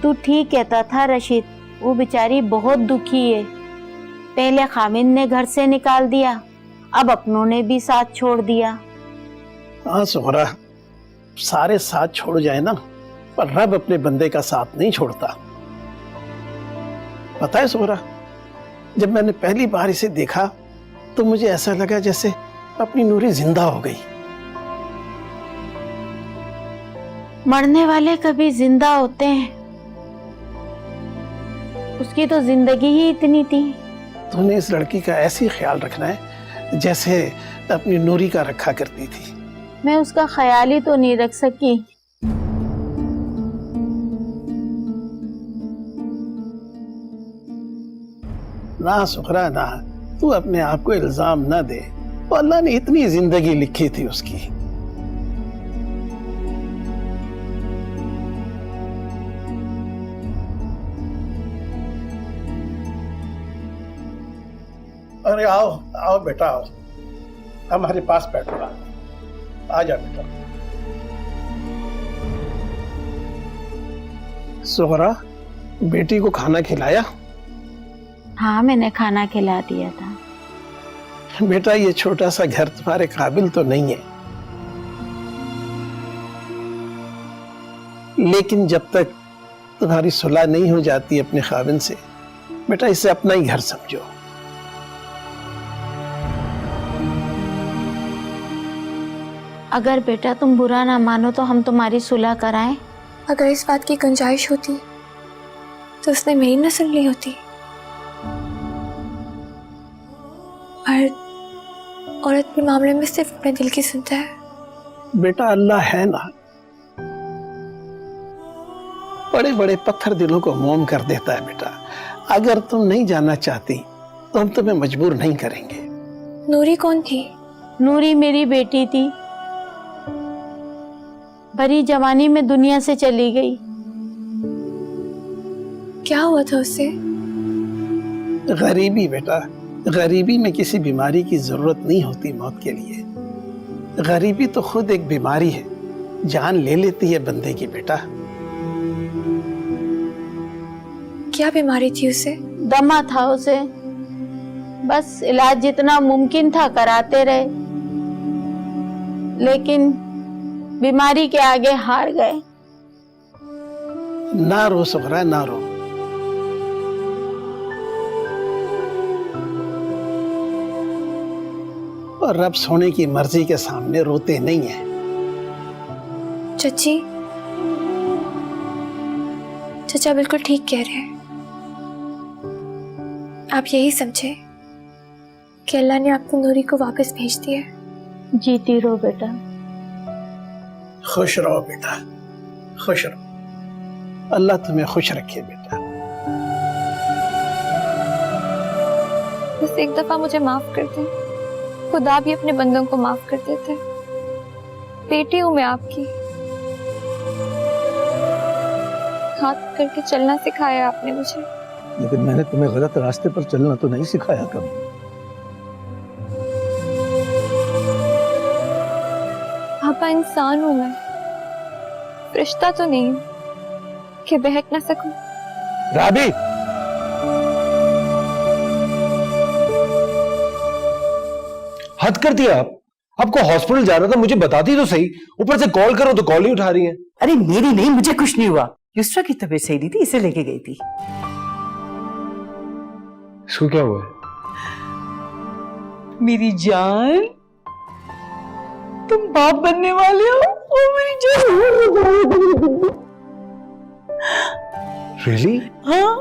तू ठीक कहता था रशीद, वो बेचारी बहुत दुखी है। पहले खामिद ने घर से निकाल दिया, अब अपनों ने भी साथ छोड़ दिया। हाँ सुहरा, सारे साथ छोड़ जाए ना, पर रब अपने बंदे का साथ नहीं छोड़ता। पता है सुहरा, जब मैंने पहली बार इसे देखा तो मुझे ऐसा लगा जैसे अपनी नूरी जिंदा हो गई। मरने वाले कभी जिंदा होते हैं? उसकी तो जिंदगी ही इतनी थी। तूने इस लड़की का ऐसी ख्याल रखना है जैसे अपनी नूरी का रखा करती थी। मैं उसका ख्याल ही तो नहीं रख सकी। ना सुखरा ना, तू अपने आप को इल्जाम ना दे। वो अल्लाह ने इतनी जिंदगी लिखी थी उसकी। अरे आओ आओ बेटा, आओ हमारे पास बैठो। आ जा बेटा। सुहरा, बेटी को खाना खिलाया? हाँ, मैंने खाना खिला दिया था। बेटा, ये छोटा सा घर तुम्हारे काबिल तो नहीं है, लेकिन जब तक तुम्हारी सुलह नहीं हो जाती अपने खाविन से, बेटा इसे अपना ही घर समझो। अगर बेटा तुम बुरा ना मानो तो हम तुम्हारी सुलह कराएं। अगर इस बात की गुंजाइश होती तो उसने मेरी न सुन ली होती। मर्द औरत के मामले में सिर्फ अपने दिल की सुनता है। बेटा अल्लाह है ना, बड़े बड़े पत्थर दिलों को मोम कर देता है। बेटा अगर तुम नहीं जाना चाहती तो हम तुम्हें मजबूर नहीं करेंगे। नूरी कौन थी? नूरी मेरी बेटी थी, भरी जवानी में दुनिया से चली गई। क्या हुआ था उससे? गरीबी बेटा, गरीबी में किसी बीमारी की जरूरत नहीं होती मौत के लिए। गरीबी तो खुद एक बीमारी है, जान ले लेती है बंदे की। बेटा क्या बीमारी थी उसे? दमा था उसे, बस इलाज जितना मुमकिन था कराते रहे, लेकिन बीमारी के आगे हार गए। ना रो सुहरा, ना रो। और रब सोने की मर्जी के सामने रोते नहीं है। चची, चचा बिल्कुल ठीक कह रहे हैं। आप यही समझे कि अल्लाह ने आपको नूरी को वापस भेज दिया। जीती रहो बेटा। खुश रहो बेटा, खुश रहो। अल्लाह तुम्हें खुश रखे बेटा। बस एक दफा मुझे माफ कर दें, खुदा भी अपने बंदों को माफ कर देते। बेटी हूं मैं आपकी, हाथ करके चलना सिखाया आपने मुझे। लेकिन मैंने तुम्हें गलत रास्ते पर चलना तो नहीं सिखाया कभी। पापा, इंसान हूं मैं, रिश्ता तो नहीं हूं कि बहक ना सकूं। राबी, हद कर दिया आप। आपको हॉस्पिटल जाना था, मुझे बताती तो सही। ऊपर से कॉल करो तो कॉल ही उठा रही है। अरे मेरी नहीं, मुझे कुछ नहीं हुआ। युसरा की तबीयत सही नहीं थी, इसे लेके गई थी। इसको क्या हुआ है? मेरी जान, तुम बाप बनने वाले हो। ओ मेरी जान। रियली? हाँ,